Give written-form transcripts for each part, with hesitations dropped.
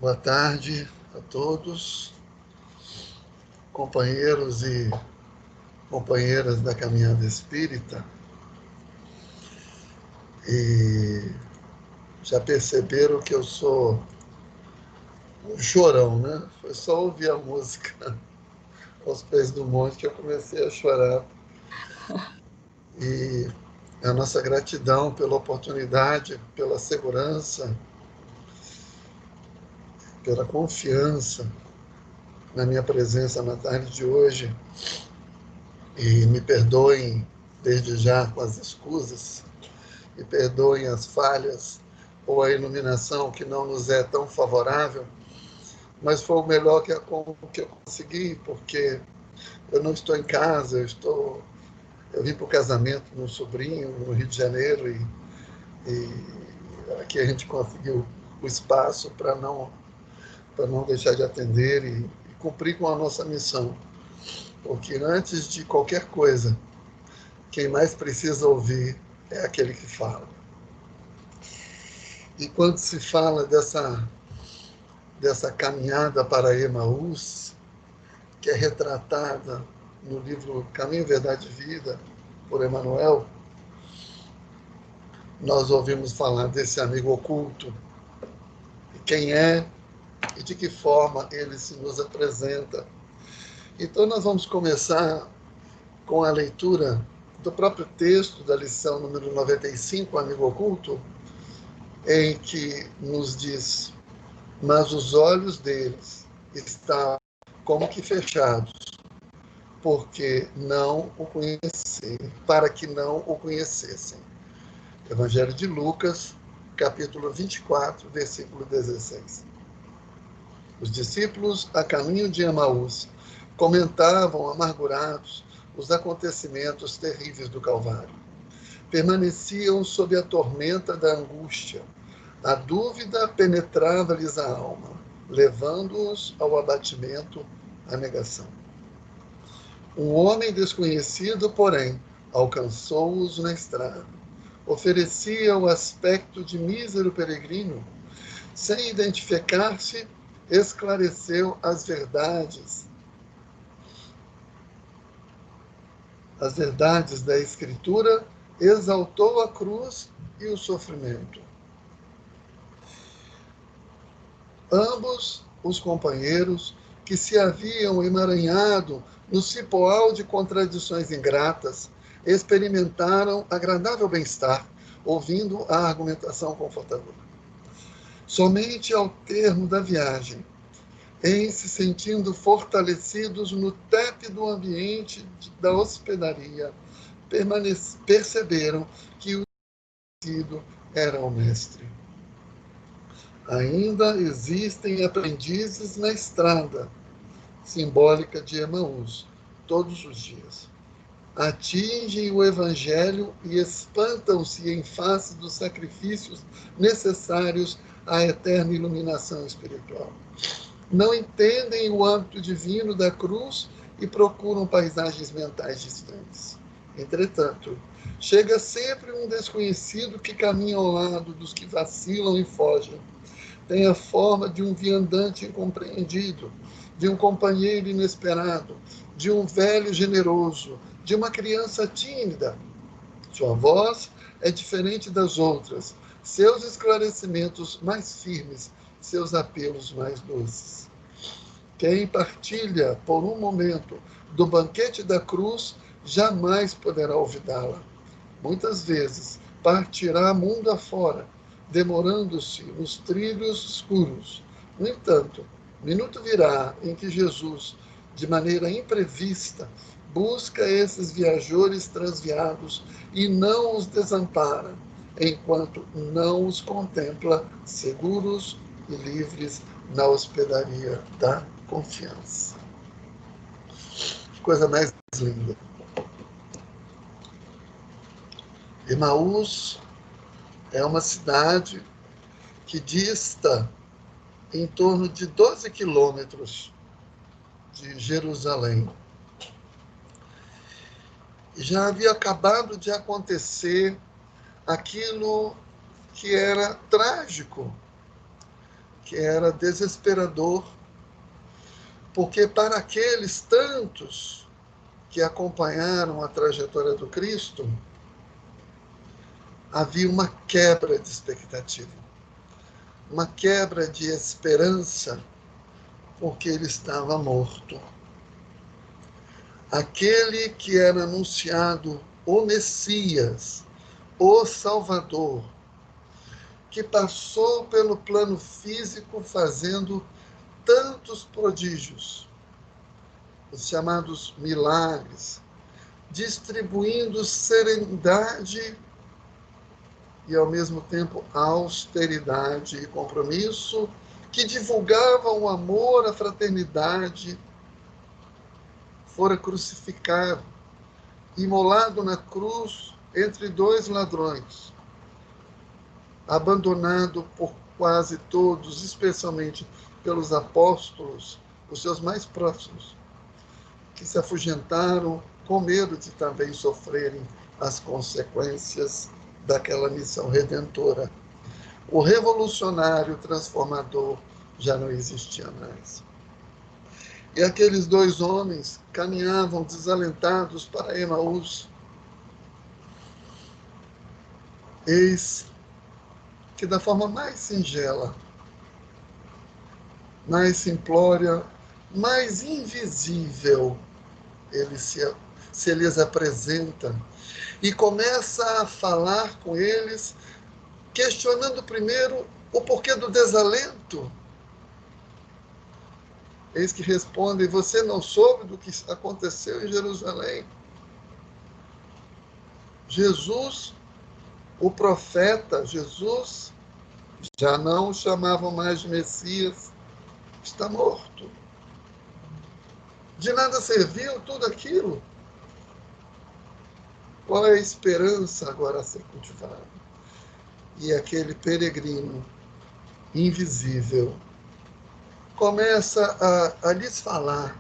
Boa tarde a todos, companheiros e companheiras da caminhada espírita. E já perceberam que eu sou um chorão, né? Foi só ouvir a música Aos Pés do Monte que eu comecei a chorar. E a nossa gratidão pela oportunidade, pela segurança, pela confiança na minha presença na tarde de hoje. E me perdoem desde já com as escusas, me perdoem as falhas ou a iluminação que não nos é tão favorável, mas foi o melhor que eu consegui, porque eu não estou em casa, eu vim para o casamento do meu sobrinho no Rio de Janeiro e aqui a gente conseguiu o espaço para não deixar de atender e cumprir com a nossa missão, porque antes de qualquer coisa, quem mais precisa ouvir é aquele que fala. E quando se fala dessa caminhada para Emaús, que é retratada no livro Caminho, Verdade e Vida, por Emmanuel, nós ouvimos falar desse amigo oculto, e quem é e de que forma ele se nos apresenta. Então nós vamos começar com a leitura do próprio texto da lição número 95, Amigo Oculto, em que nos diz: mas os olhos deles estavam como que fechados, porque não o conheceram, para que não o conhecessem. Evangelho de Lucas, capítulo 24, versículo 16. Os discípulos, a caminho de Emaús, comentavam amargurados os acontecimentos terríveis do Calvário. Permaneciam sob a tormenta da angústia. A dúvida penetrava-lhes a alma, levando-os ao abatimento, à negação. Um homem desconhecido, porém, alcançou-os na estrada. Oferecia o aspecto de mísero peregrino. Sem identificar-se, esclareceu as verdades da Escritura, exaltou a cruz e o sofrimento. Ambos os companheiros, que se haviam emaranhado no cipoal de contradições ingratas, experimentaram agradável bem-estar, ouvindo a argumentação confortadora. Somente ao termo da viagem, em se sentindo fortalecidos no tépido ambiente da hospedaria, perceberam que o conhecido era o mestre. Ainda existem aprendizes na estrada simbólica de Emaús, todos os dias. Atingem o Evangelho e espantam-se em face dos sacrifícios necessários à eterna iluminação espiritual. Não entendem o âmbito divino da cruz e procuram paisagens mentais distantes. Entretanto, chega sempre um desconhecido que caminha ao lado dos que vacilam e fogem. Tem a forma de um viandante incompreendido, de um companheiro inesperado, de um velho generoso, de uma criança tímida. Sua voz é diferente das outras, seus esclarecimentos mais firmes, seus apelos mais doces. Quem partilha por um momento do banquete da cruz jamais poderá olvidá-la. Muitas vezes partirá mundo afora, demorando-se nos trilhos escuros. No entanto, minuto virá em que Jesus, de maneira imprevista, busca esses viajores transviados e não os desampara, enquanto não os contempla seguros e livres na hospedaria da confiança. Que coisa mais linda. Emaús é uma cidade que dista em torno de 12 quilômetros de Jerusalém. Já havia acabado de acontecer aquilo que era trágico, que era desesperador, porque para aqueles tantos que acompanharam a trajetória do Cristo, havia uma quebra de expectativa, uma quebra de esperança, porque ele estava morto. Aquele que era anunciado o Messias, o Salvador, que passou pelo plano físico fazendo tantos prodígios, os chamados milagres, distribuindo serenidade e, ao mesmo tempo, austeridade e compromisso, que divulgavam o amor, a fraternidade, fora crucificado, imolado na cruz entre dois ladrões, abandonado por quase todos, especialmente pelos apóstolos, os seus mais próximos, que se afugentaram com medo de também sofrerem as consequências daquela missão redentora. O revolucionário transformador já não existia mais. E aqueles dois homens caminhavam desalentados para Emaús. Eis que, da forma mais singela, mais simplória, mais invisível, ele se lhes apresenta e começa a falar com eles, questionando primeiro o porquê do desalento. Eis que respondem: você não soube do que aconteceu em Jerusalém? Jesus, o profeta, Jesus, já não o chamavam mais de Messias, está morto. De nada serviu tudo aquilo. Qual é a esperança agora a ser cultivada? E aquele peregrino invisível começa a lhes falar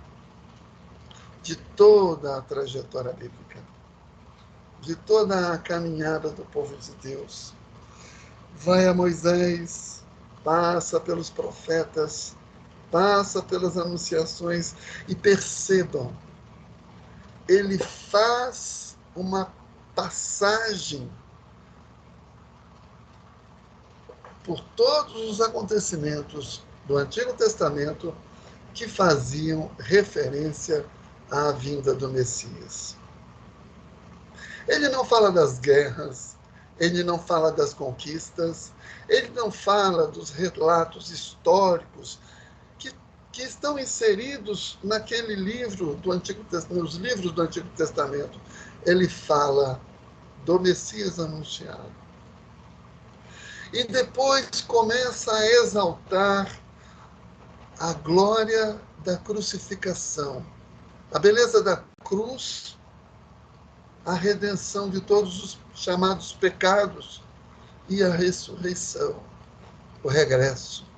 de toda a trajetória bíblica, de toda a caminhada do povo de Deus. Vai a Moisés, passa pelos profetas, passa pelas anunciações e percebam, ele faz uma passagem por todos os acontecimentos do Antigo Testamento que faziam referência à vinda do Messias. Ele não fala das guerras, ele não fala das conquistas, ele não fala dos relatos históricos que estão inseridos naquele livro do Antigo Testamento, nos livros do Antigo Testamento. Ele fala do Messias anunciado. E depois começa a exaltar a glória da crucificação, a beleza da cruz, a redenção de todos os chamados pecados e a ressurreição, o regresso.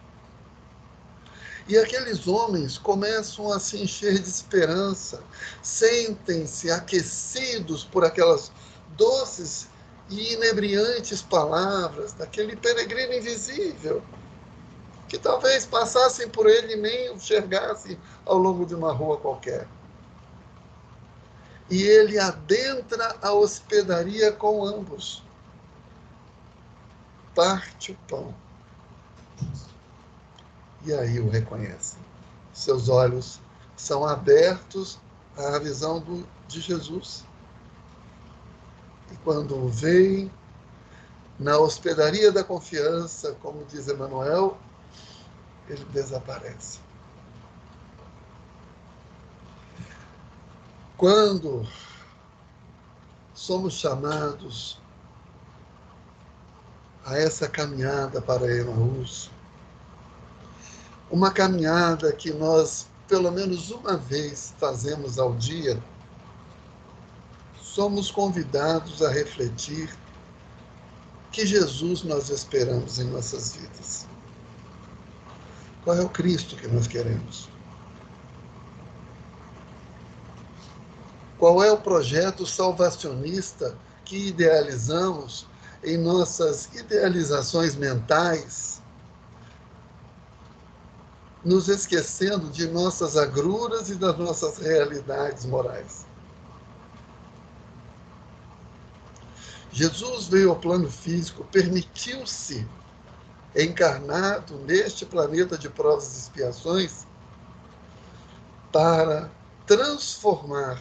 E aqueles homens começam a se encher de esperança, sentem-se aquecidos por aquelas doces e inebriantes palavras daquele peregrino invisível, que talvez passassem por ele e nem o enxergassem ao longo de uma rua qualquer. E ele adentra a hospedaria com ambos. Parte o pão. E aí o reconhecem. Seus olhos são abertos à visão de Jesus. E quando o veem na hospedaria da confiança, como diz Emmanuel, ele desaparece. Quando somos chamados a essa caminhada para Emaús, uma caminhada que nós, pelo menos uma vez, fazemos ao dia, somos convidados a refletir que Jesus nós esperamos em nossas vidas. Qual é o Cristo que nós queremos? Qual é o projeto salvacionista que idealizamos em nossas idealizações mentais, nos esquecendo de nossas agruras e das nossas realidades morais. Jesus veio ao plano físico, permitiu-se, encarnado neste planeta de provas e expiações, para transformar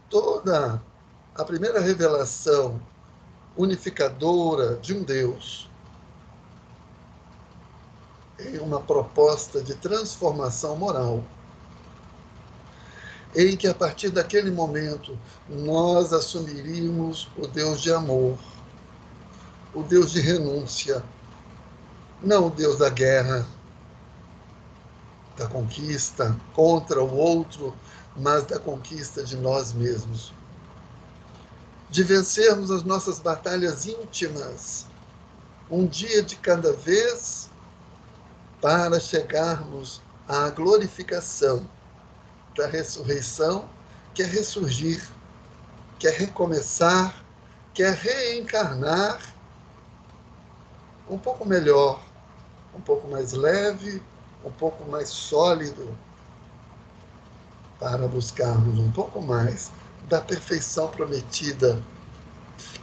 toda a primeira revelação unificadora de um Deus em uma proposta de transformação moral, em que a partir daquele momento nós assumiríamos o Deus de amor, o Deus de renúncia, não o Deus da guerra, da conquista contra o outro, mas da conquista de nós mesmos. De vencermos as nossas batalhas íntimas, um dia de cada vez, para chegarmos à glorificação da ressurreição, que é ressurgir, que é recomeçar, que é reencarnar um pouco melhor, um pouco mais leve, um pouco mais sólido, para buscarmos um pouco mais da perfeição prometida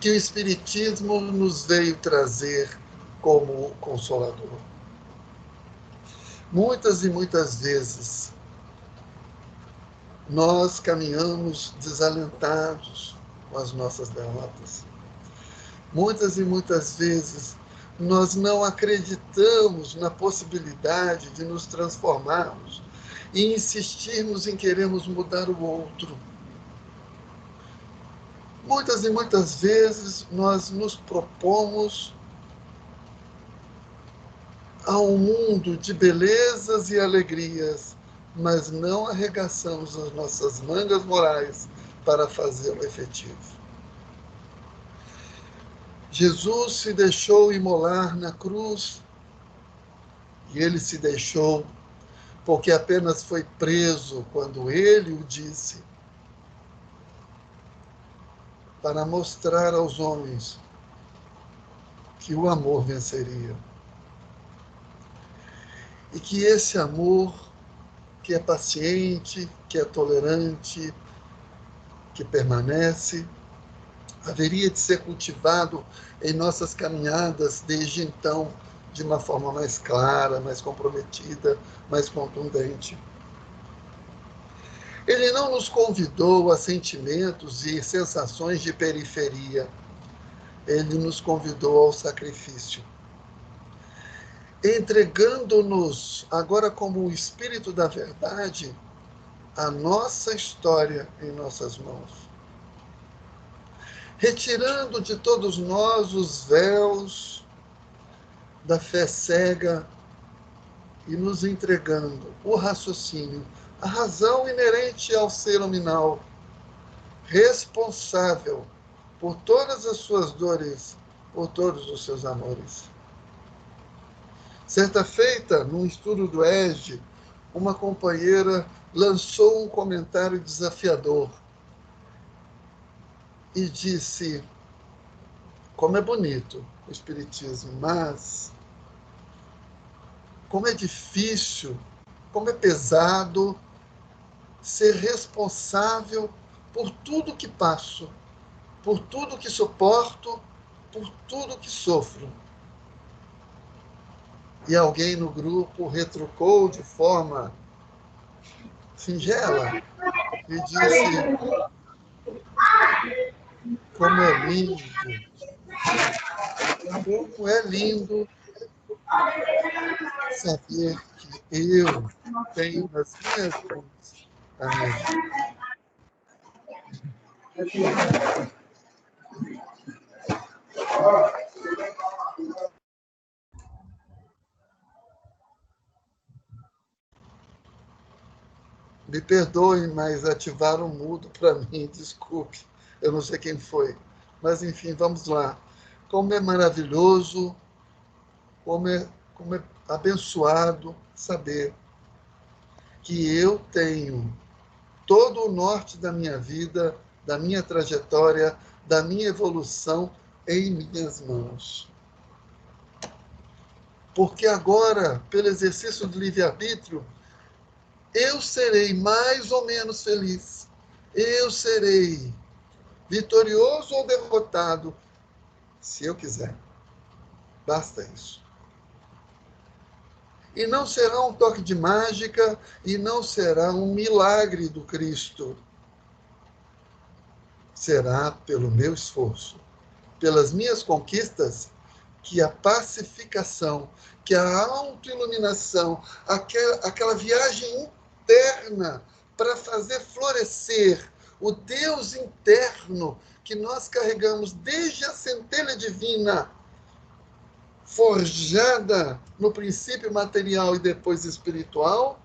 que o Espiritismo nos veio trazer como consolador. Muitas e muitas vezes nós caminhamos desalentados com as nossas derrotas. Muitas e muitas vezes nós não acreditamos na possibilidade de nos transformarmos e insistirmos em querermos mudar o outro. Muitas e muitas vezes nós nos propomos a um mundo de belezas e alegrias, mas não arregaçamos as nossas mangas morais para fazê-lo efetivo. Jesus se deixou imolar na cruz, e ele se deixou porque apenas foi preso quando ele o disse, para mostrar aos homens que o amor venceria. E que esse amor, que é paciente, que é tolerante, que permanece, haveria de ser cultivado em nossas caminhadas desde então, de uma forma mais clara, mais comprometida, mais contundente. Ele não nos convidou a sentimentos e sensações de periferia. Ele nos convidou ao sacrifício, entregando-nos, agora como o Espírito da Verdade, a nossa história em nossas mãos, retirando de todos nós os véus da fé cega e nos entregando o raciocínio, a razão inerente ao ser nominal, responsável por todas as suas dores, por todos os seus amores. Certa feita, num estudo do ESG, uma companheira lançou um comentário desafiador e disse: como é bonito o Espiritismo, mas como é difícil, como é pesado ser responsável por tudo que passo, por tudo que suporto, por tudo que sofro. E alguém no grupo retrucou de forma singela e disse: como é lindo, como é lindo saber que eu tenho nas minhas mãos a minha vida. Me perdoem, mas ativaram o mudo para mim, desculpe. Eu não sei quem foi. Mas, enfim, vamos lá. Como é maravilhoso, como é abençoado saber que eu tenho todo o norte da minha vida, da minha trajetória, da minha evolução em minhas mãos. Porque agora, pelo exercício do livre-arbítrio, eu serei mais ou menos feliz. Eu serei vitorioso ou derrotado, se eu quiser. Basta isso. E não será um toque de mágica, e não será um milagre do Cristo. Será pelo meu esforço, pelas minhas conquistas, que a pacificação, que a autoiluminação, aquela viagem interna para fazer florescer o Deus interno que nós carregamos desde a centelha divina, forjada no princípio material e depois espiritual,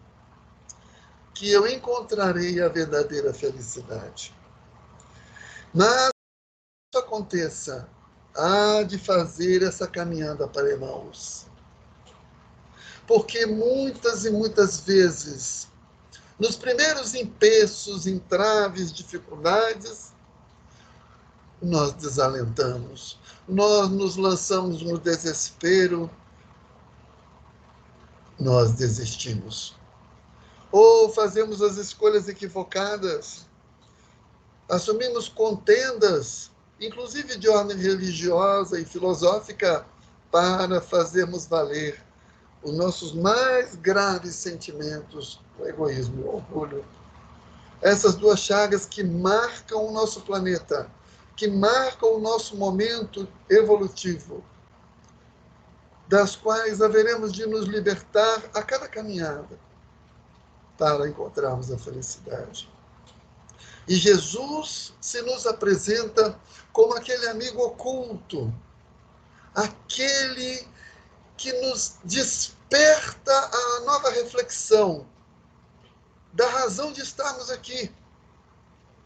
que eu encontrarei a verdadeira felicidade. Mas isso aconteça, há de fazer essa caminhada para Emaús. Porque muitas e muitas vezes, nos primeiros empeços, entraves, dificuldades, nós desalentamos, nós nos lançamos no desespero, nós desistimos. Ou fazemos as escolhas equivocadas, assumimos contendas, inclusive de ordem religiosa e filosófica, para fazermos valer os nossos mais graves sentimentos, o egoísmo e o orgulho. Essas duas chagas que marcam o nosso planeta, que marcam o nosso momento evolutivo, das quais haveremos de nos libertar a cada caminhada para encontrarmos a felicidade. E Jesus se nos apresenta como aquele amigo oculto, aquele que nos desperta a nova reflexão da razão de estarmos aqui,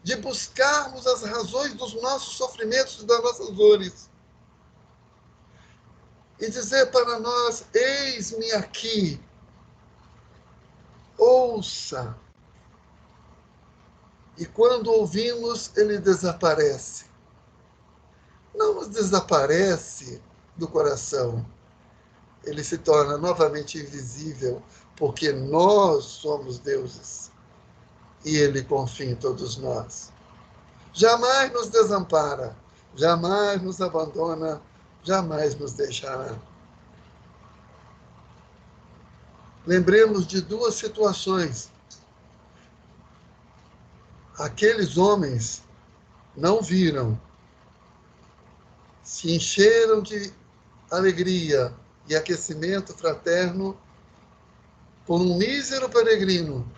de buscarmos as razões dos nossos sofrimentos e das nossas dores. E dizer para nós, eis-me aqui, ouça. E quando ouvimos, ele desaparece. Não nos desaparece do coração. Ele se torna novamente invisível, porque nós somos deuses. E ele confia em todos nós. Jamais nos desampara, jamais nos abandona, jamais nos deixará. Lembremos de duas situações. Aqueles homens não viram, se encheram de alegria e aquecimento fraterno por um mísero peregrino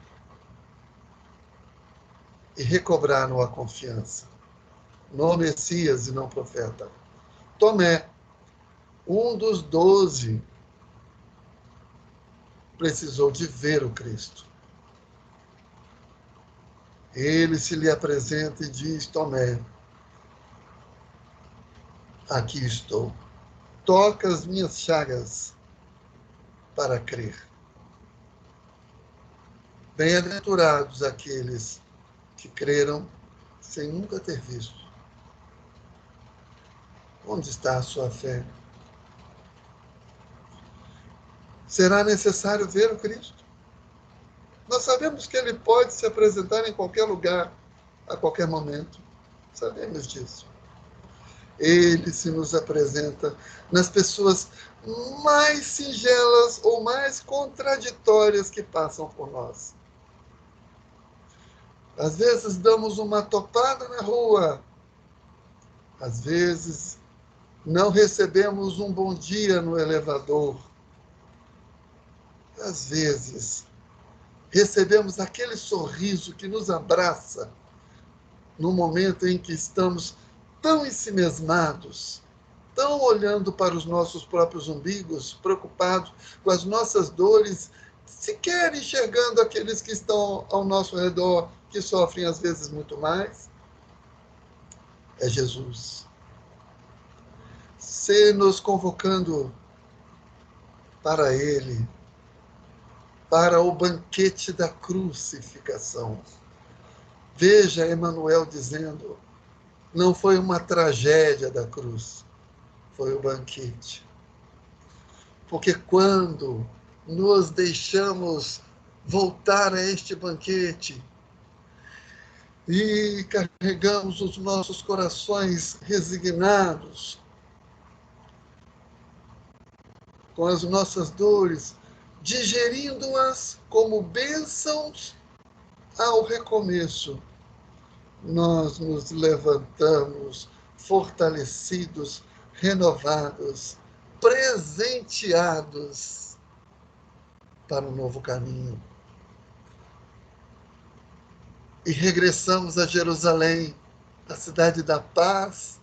e recobraram a confiança no Messias e não profeta. Tomé, um dos 12, precisou de ver o Cristo. Ele se lhe apresenta e diz, Tomé, aqui estou. Toca as minhas chagas para crer. Bem-aventurados aqueles que creram sem nunca ter visto. Onde está a sua fé? Será necessário ver o Cristo? Nós sabemos que ele pode se apresentar em qualquer lugar, a qualquer momento. Sabemos disso. Ele se nos apresenta nas pessoas mais singelas ou mais contraditórias que passam por nós. Às vezes damos uma topada na rua, às vezes não recebemos um bom dia no elevador, às vezes recebemos aquele sorriso que nos abraça no momento em que estamos tão ensimesmados, tão olhando para os nossos próprios umbigos, preocupados com as nossas dores, sequer enxergando aqueles que estão ao nosso redor, que sofrem às vezes muito mais. É Jesus. Se nos convocando para Ele, para o banquete da crucificação. Veja Emmanuel dizendo, não foi uma tragédia da cruz, foi o banquete. Porque quando nos deixamos voltar a este banquete e carregamos os nossos corações resignados com as nossas dores, digerindo-as como bênçãos ao recomeço, nós nos levantamos fortalecidos, renovados, presenteados para um novo caminho. E regressamos a Jerusalém, a cidade da paz,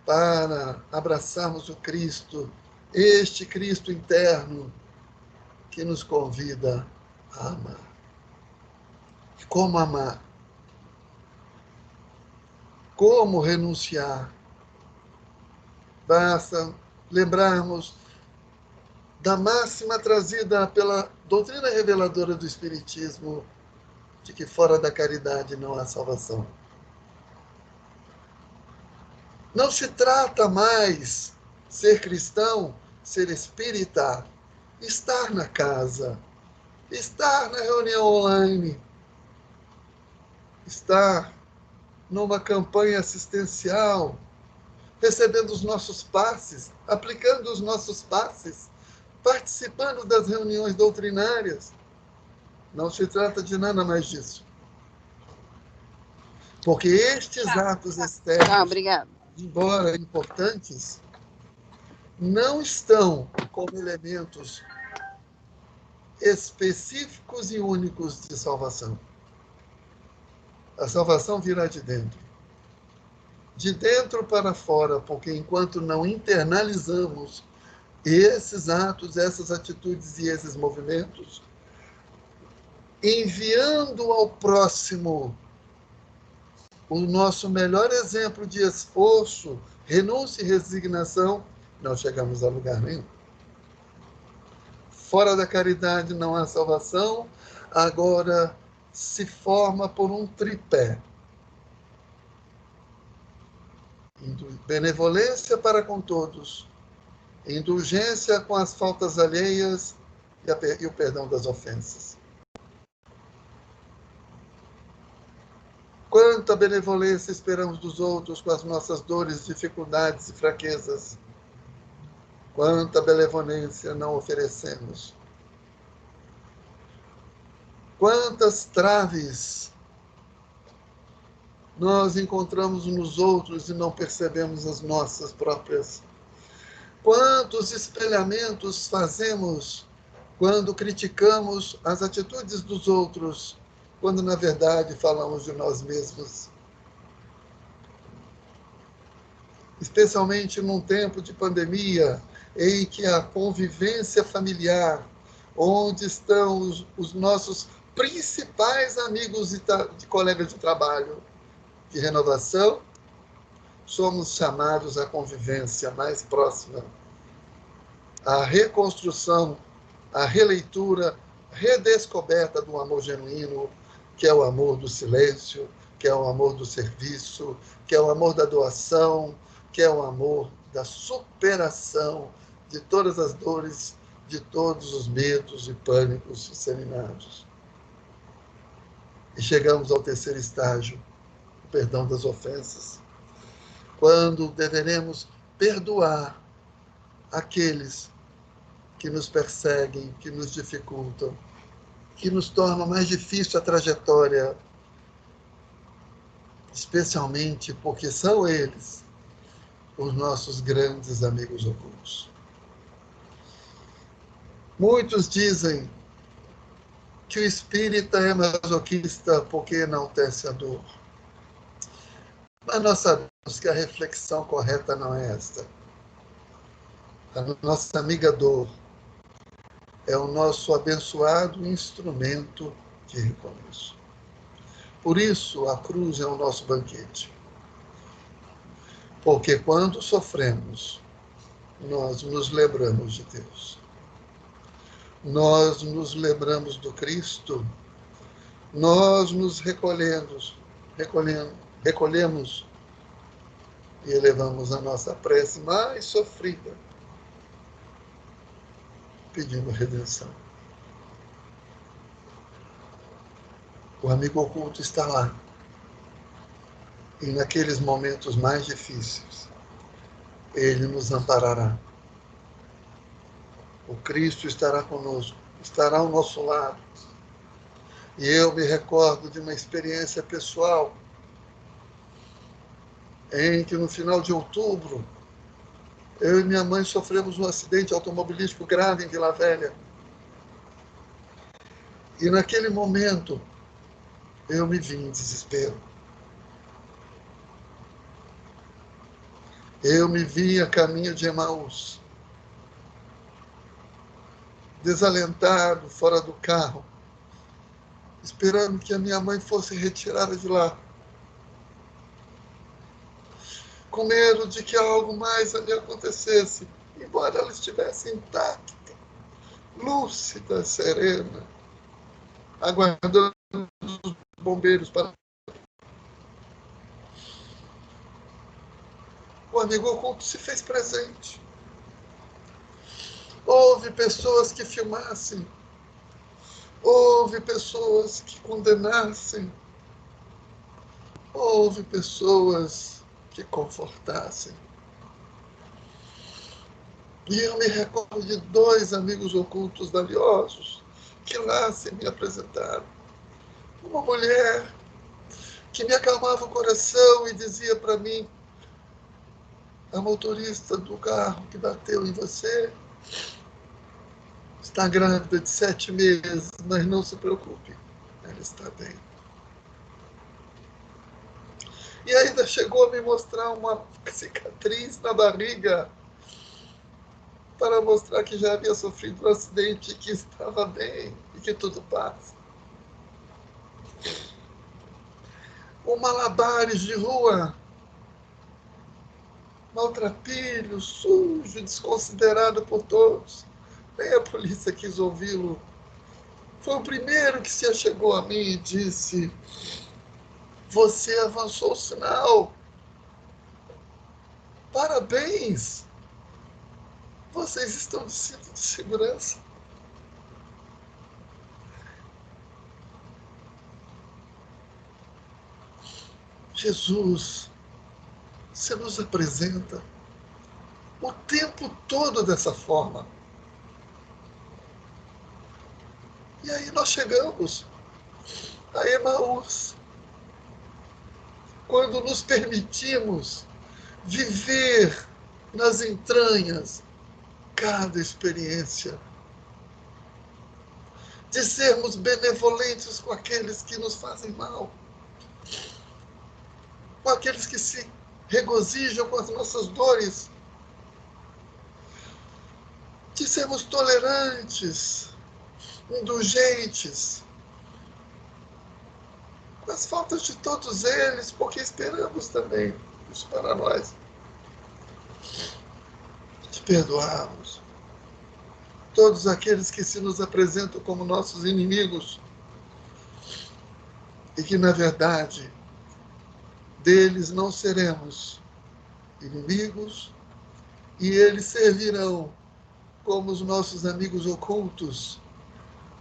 para abraçarmos o Cristo, este Cristo interno que nos convida a amar. Como amar? Como renunciar? Basta lembrarmos da máxima trazida pela doutrina reveladora do Espiritismo, de que fora da caridade não há salvação. Não se trata mais ser cristão, ser espírita, estar na casa, estar na reunião online, estar numa campanha assistencial, recebendo os nossos passes, aplicando os nossos passes, participando das reuniões doutrinárias. Não se trata de nada mais disso. Porque estes atos externos, embora importantes, não estão como elementos específicos e únicos de salvação. A salvação virá de dentro. De dentro para fora, porque enquanto não internalizamos esses atos, essas atitudes e esses movimentos, enviando ao próximo o nosso melhor exemplo de esforço, renúncia e resignação, não chegamos a lugar nenhum. Fora da caridade não há salvação, agora se forma por um tripé. Benevolência para com todos, indulgência com as faltas alheias e o perdão das ofensas. Quanta benevolência esperamos dos outros com as nossas dores, dificuldades e fraquezas. Quanta benevolência não oferecemos. Quantas traves nós encontramos nos outros e não percebemos as nossas próprias. Quantos espelhamentos fazemos quando criticamos as atitudes dos outros, quando na verdade falamos de nós mesmos. Especialmente num tempo de pandemia, em que a convivência familiar, onde estão os nossos principais amigos e de colegas de trabalho, de renovação, somos chamados à convivência mais próxima, à reconstrução, à releitura, redescoberta do amor genuíno, que é o amor do silêncio, que é o amor do serviço, que é o amor da doação, que é o amor da superação de todas as dores, de todos os medos e pânicos disseminados. E chegamos ao terceiro estágio, o perdão das ofensas, quando deveremos perdoar aqueles que nos perseguem, que nos dificultam, que nos tornam mais difícil a trajetória, especialmente porque são eles os nossos grandes amigos ocultos. Muitos dizem que o espírita é masoquista porque enaltece a dor. Mas nós sabemos que a reflexão correta não é esta. A nossa amiga dor é o nosso abençoado instrumento de recomeço. Por isso, a cruz é o nosso banquete. Porque quando sofremos, nós nos lembramos de Deus. Nós nos lembramos do Cristo. Nós nos recolhemos e elevamos a nossa prece mais sofrida. pedindo redenção. O amigo oculto está lá. E naqueles momentos mais difíceis, ele nos amparará. O Cristo estará conosco, estará ao nosso lado. E eu me recordo de uma experiência pessoal em que no final de outubro, eu e minha mãe sofremos um acidente automobilístico grave em Vila Velha. E naquele momento, eu me vi em desespero. Eu me vi a caminho de Emaús, desalentado, fora do carro, esperando que a minha mãe fosse retirada de lá, com medo de que algo mais ali acontecesse, embora ela estivesse intacta, lúcida, serena, aguardando os bombeiros para... O amigo oculto se fez presente. Houve pessoas que filmassem, houve pessoas que condenassem, houve pessoas que confortassem. E eu me recordo de 2 amigos ocultos valiosos que lá se me apresentaram. Uma mulher que me acalmava o coração e dizia para mim: a motorista do carro que bateu em você está grávida de 7 meses, mas não se preocupe, ela está bem. E ainda chegou a me mostrar uma cicatriz na barriga para mostrar que já havia sofrido um acidente, que estava bem e que tudo passa. O malabares de rua, maltrapilho, sujo, desconsiderado por todos. Nem a polícia quis ouvi-lo. Foi o primeiro que se achegou a mim e disse: você avançou o sinal. Parabéns! Vocês estão de cinto de segurança. Jesus se nos apresenta o tempo todo dessa forma. E aí nós chegamos a Emaús, quando nos permitimos viver nas entranhas cada experiência, de sermos benevolentes com aqueles que nos fazem mal, com aqueles que se regozijam com as nossas dores, de sermos tolerantes, indulgentes, com as faltas de todos eles, porque esperamos também isso para nós, de perdoarmos todos aqueles que se nos apresentam como nossos inimigos e que, na verdade, deles não seremos inimigos e eles servirão como os nossos amigos ocultos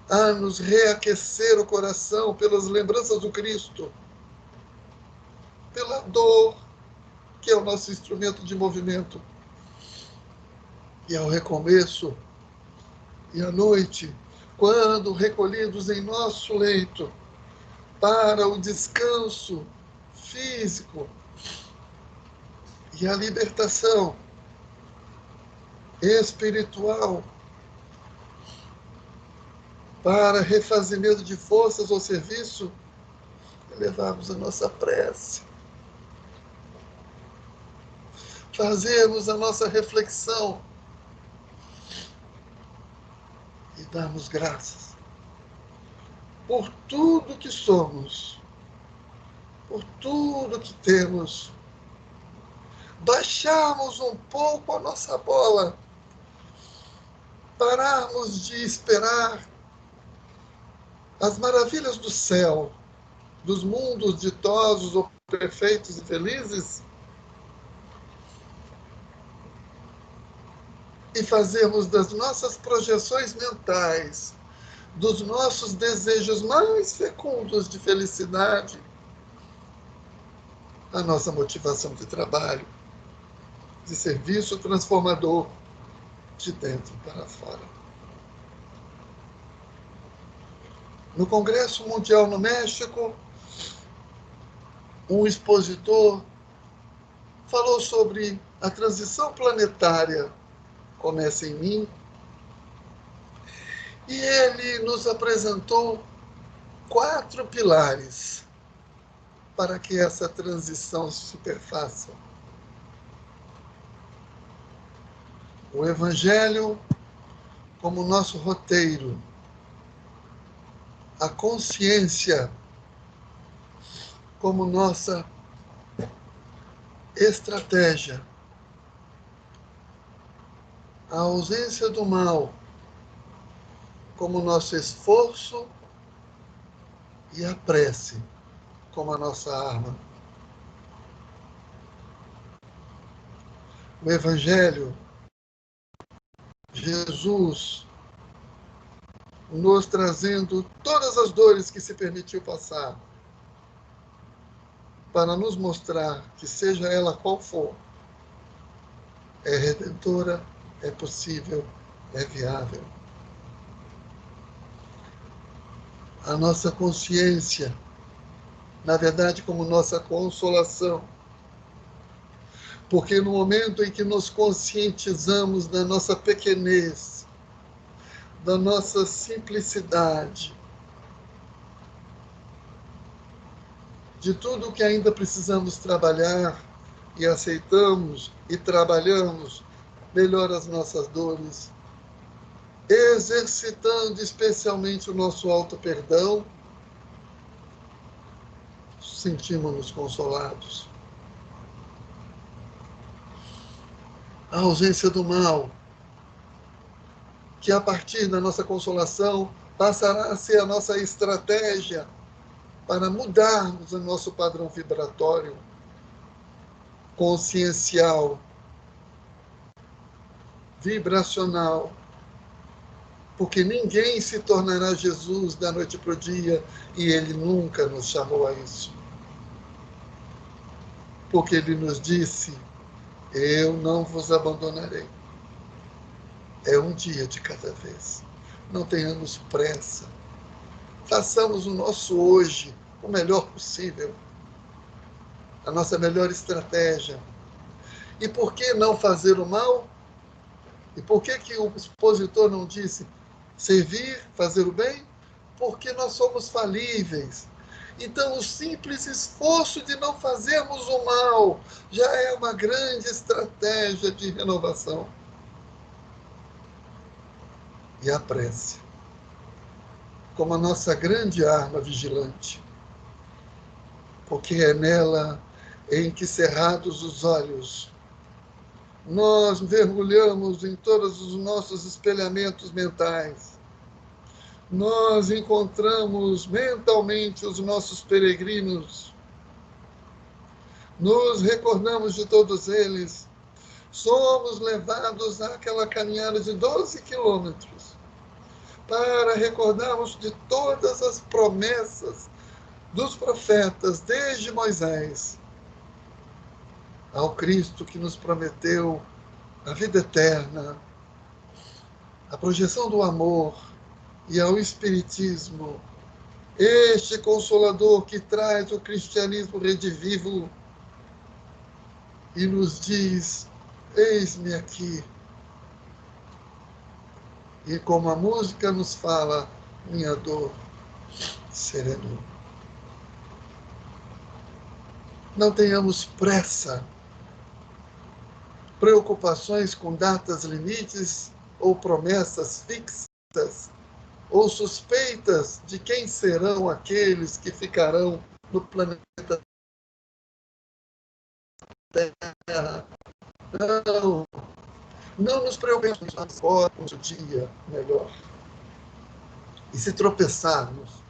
a nos reaquecer o coração pelas lembranças do Cristo, pela dor, que é o nosso instrumento de movimento, e ao recomeço, e à noite, quando recolhidos em nosso leito para o descanso físico e a libertação espiritual, para refazimento de forças ao serviço, elevarmos a nossa prece, fazermos a nossa reflexão e darmos graças por tudo que somos, por tudo que temos. Baixarmos um pouco a nossa bola, pararmos de esperar as maravilhas do céu, dos mundos ditosos ou perfeitos e felizes, e fazermos das nossas projeções mentais, dos nossos desejos mais fecundos de felicidade, a nossa motivação de trabalho, de serviço transformador, de dentro para fora. No Congresso Mundial no México, um expositor falou sobre a transição planetária começa em mim, e ele nos apresentou 4 pilares para que essa transição se perfaça. O Evangelho como nosso roteiro, a consciência como nossa estratégia, a ausência do mal como nosso esforço e a prece como a nossa arma. O Evangelho, Jesus, nos trazendo todas as dores que se permitiu passar, para nos mostrar que, seja ela qual for, é redentora, é possível, é viável. A nossa consciência, na verdade, como nossa consolação, porque no momento em que nos conscientizamos da nossa pequenez, da nossa simplicidade, de tudo que ainda precisamos trabalhar, e aceitamos e trabalhamos melhor as nossas dores, exercitando especialmente o nosso auto-perdão, sentimos-nos consolados. A ausência do mal, que a partir da nossa consolação passará a ser a nossa estratégia para mudarmos o nosso padrão vibratório consciencial, vibracional, porque ninguém se tornará Jesus da noite para o dia, e ele nunca nos chamou a isso. Porque ele nos disse: eu não vos abandonarei. É um dia de cada vez. Não tenhamos pressa. Façamos o nosso hoje o melhor possível, a nossa melhor estratégia. E por que não fazer o mal? E por que o expositor não disse servir, fazer o bem? Porque nós somos falíveis. Então, o simples esforço de não fazermos o mal já é uma grande estratégia de renovação. E a prece, como a nossa grande arma vigilante, porque é nela em que, cerrados os olhos, nós mergulhamos em todos os nossos espelhamentos mentais. Nós encontramos mentalmente os nossos peregrinos, nos recordamos de todos eles, somos levados àquela caminhada de 12 quilômetros para recordarmos de todas as promessas dos profetas, desde Moisés ao Cristo que nos prometeu a vida eterna, a projeção do amor, e ao Espiritismo, este Consolador que traz o cristianismo redivivo e nos diz: eis-me aqui. E como a música nos fala, minha dor serenou. Não tenhamos pressa, preocupações com datas limites ou promessas fixas, ou suspeitas de quem serão aqueles que ficarão no planeta Terra. Não, não nos preocupemos agora com o dia melhor. E se tropeçarmos,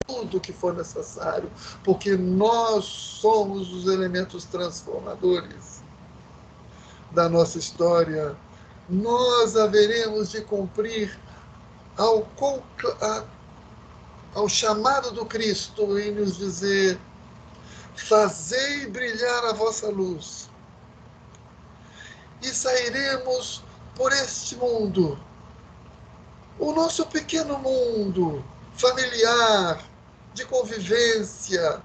tudo que for necessário, porque nós somos os elementos transformadores da nossa história. Nós haveremos de cumprir ao, ao chamado do Cristo e nos dizer: fazei brilhar a vossa luz, e sairemos por este mundo, o nosso pequeno mundo familiar, de convivência,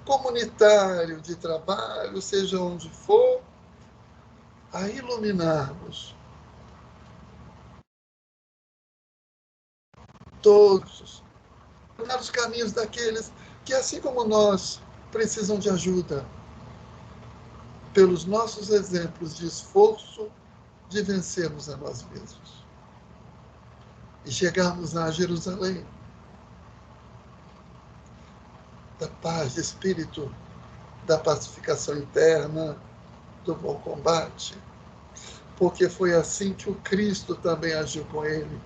comunitário, de trabalho, seja onde for, a iluminarmos todos os caminhos daqueles que, assim como nós, precisam de ajuda, pelos nossos exemplos de esforço de vencermos a nós mesmos e chegarmos a Jerusalém, da paz de espírito, da pacificação interna, do bom combate, porque foi assim que o Cristo também agiu com ele.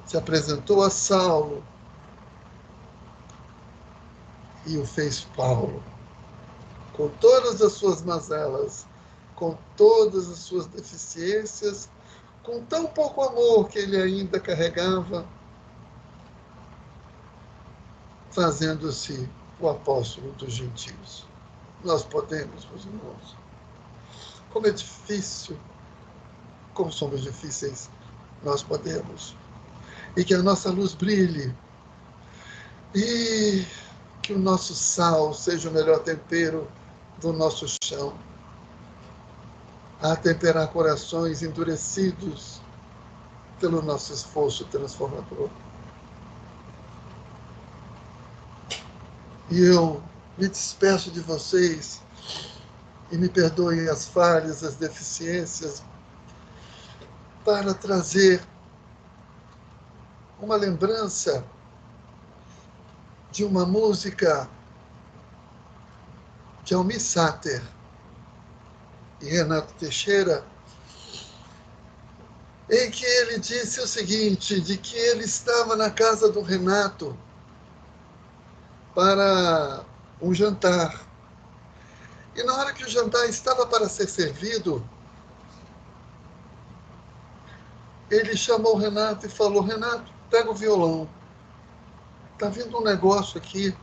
Se apresentou a Saulo e o fez Paulo, com todas as suas mazelas, com todas as suas deficiências, com tão pouco amor que ele ainda carregava, fazendo-se o apóstolo dos gentios. Nós podemos, meus irmãos. Como é difícil, como somos difíceis, nós podemos. E que a nossa luz brilhe. E que o nosso sal seja o melhor tempero do nosso chão, a temperar corações endurecidos pelo nosso esforço transformador. E eu me despeço de vocês e me perdoem as falhas, as deficiências, para trazer uma lembrança de uma música de Almir Sater e Renato Teixeira, em que ele disse o seguinte, de que ele estava na casa do Renato para um jantar. E na hora que o jantar estava para ser servido, ele chamou o Renato e falou: Renato, pega o violão. Está vindo um negócio aqui,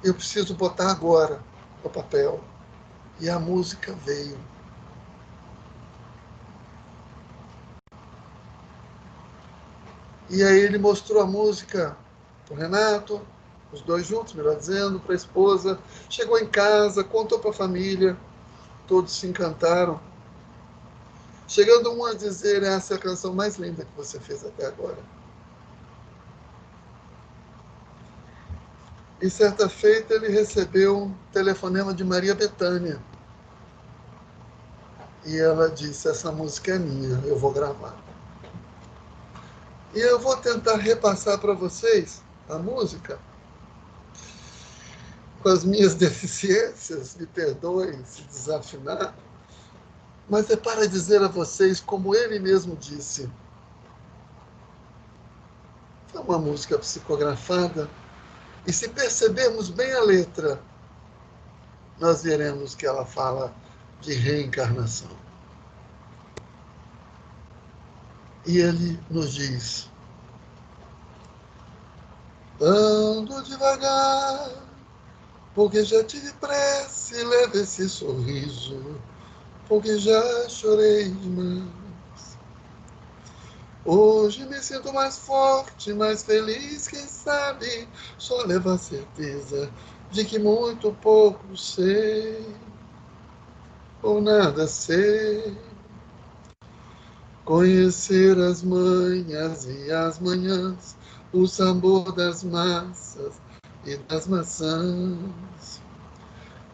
eu preciso botar agora no papel. E a música veio. E aí ele mostrou a música para o Renato, os dois juntos, melhor dizendo, para a esposa. Chegou em casa, contou para a família, todos se encantaram. Chegando um a dizer: essa é a canção mais linda que você fez até agora. E certa feita ele recebeu um telefonema de Maria Bethânia. E ela disse: essa música é minha, eu vou gravar. E eu vou tentar repassar para vocês a música, com as minhas deficiências, me perdoem se desafinar, mas é para dizer a vocês, como ele mesmo disse, é uma música psicografada, e se percebermos bem a letra, nós veremos que ela fala de reencarnação. E ele nos diz: ando devagar, porque já tive pressa e leve esse sorriso, porque já chorei demais. Hoje me sinto mais forte, mais feliz, quem sabe só leva a certeza de que muito pouco sei, ou nada sei. Conhecer as manhas e as manhãs, o sabor das massas e das maçãs.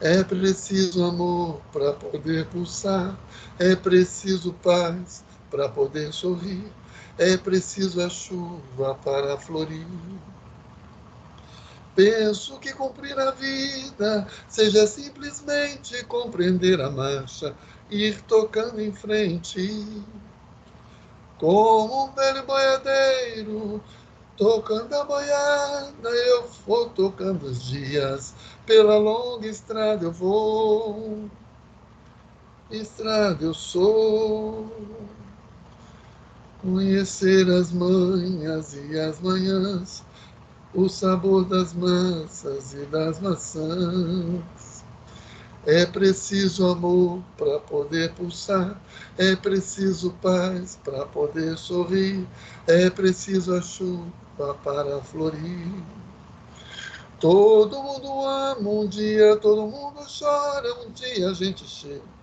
É preciso amor para poder pulsar, é preciso paz para poder sorrir, é preciso a chuva para florir. Penso que cumprir a vida seja simplesmente compreender a marcha e ir tocando em frente. Como um velho boiadeiro Tocando a boiada, eu vou tocando os dias, pela longa estrada eu vou, estrada eu sou. Conhecer as manhas e as manhãs, o sabor das massas e das maçãs. É preciso amor para poder pulsar, é preciso paz para poder sorrir, é preciso a chuva para florir. Todo mundo ama um dia, todo mundo chora, um dia a gente chega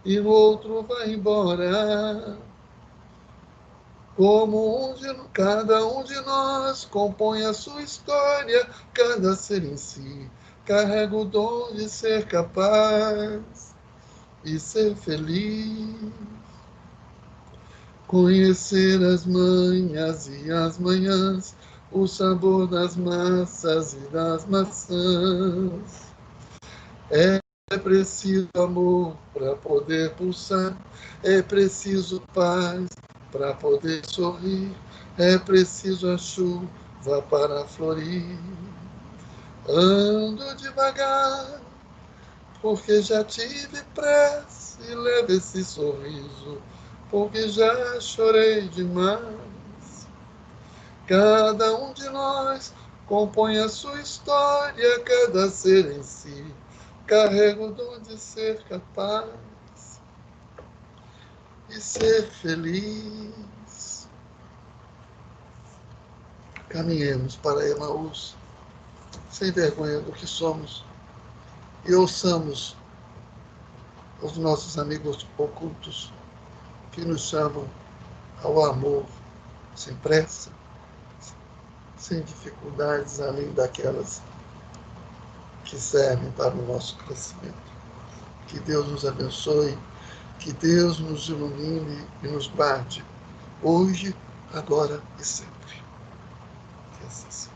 e no outro vai embora. Cada um de nós compõe a sua história, cada ser em si carrega o dom de ser capaz e ser feliz. Conhecer as manhas e as manhãs, o sabor das massas e das maçãs. É preciso amor para poder pulsar, é preciso paz para poder sorrir, é preciso a chuva para florir. Ando devagar, porque já tive pressa e levo esse sorriso, porque já chorei demais. Cada um de nós compõe a sua história, cada ser em si carrega o dom de ser capaz e ser feliz. Caminhemos para Emaús, sem vergonha do que somos, e ouçamos os nossos amigos ocultos que nos chamam ao amor sem pressa, sem dificuldades além daquelas que servem para o nosso crescimento. Que Deus nos abençoe, que Deus nos ilumine e nos guarde, hoje, agora e sempre. Que assim seja.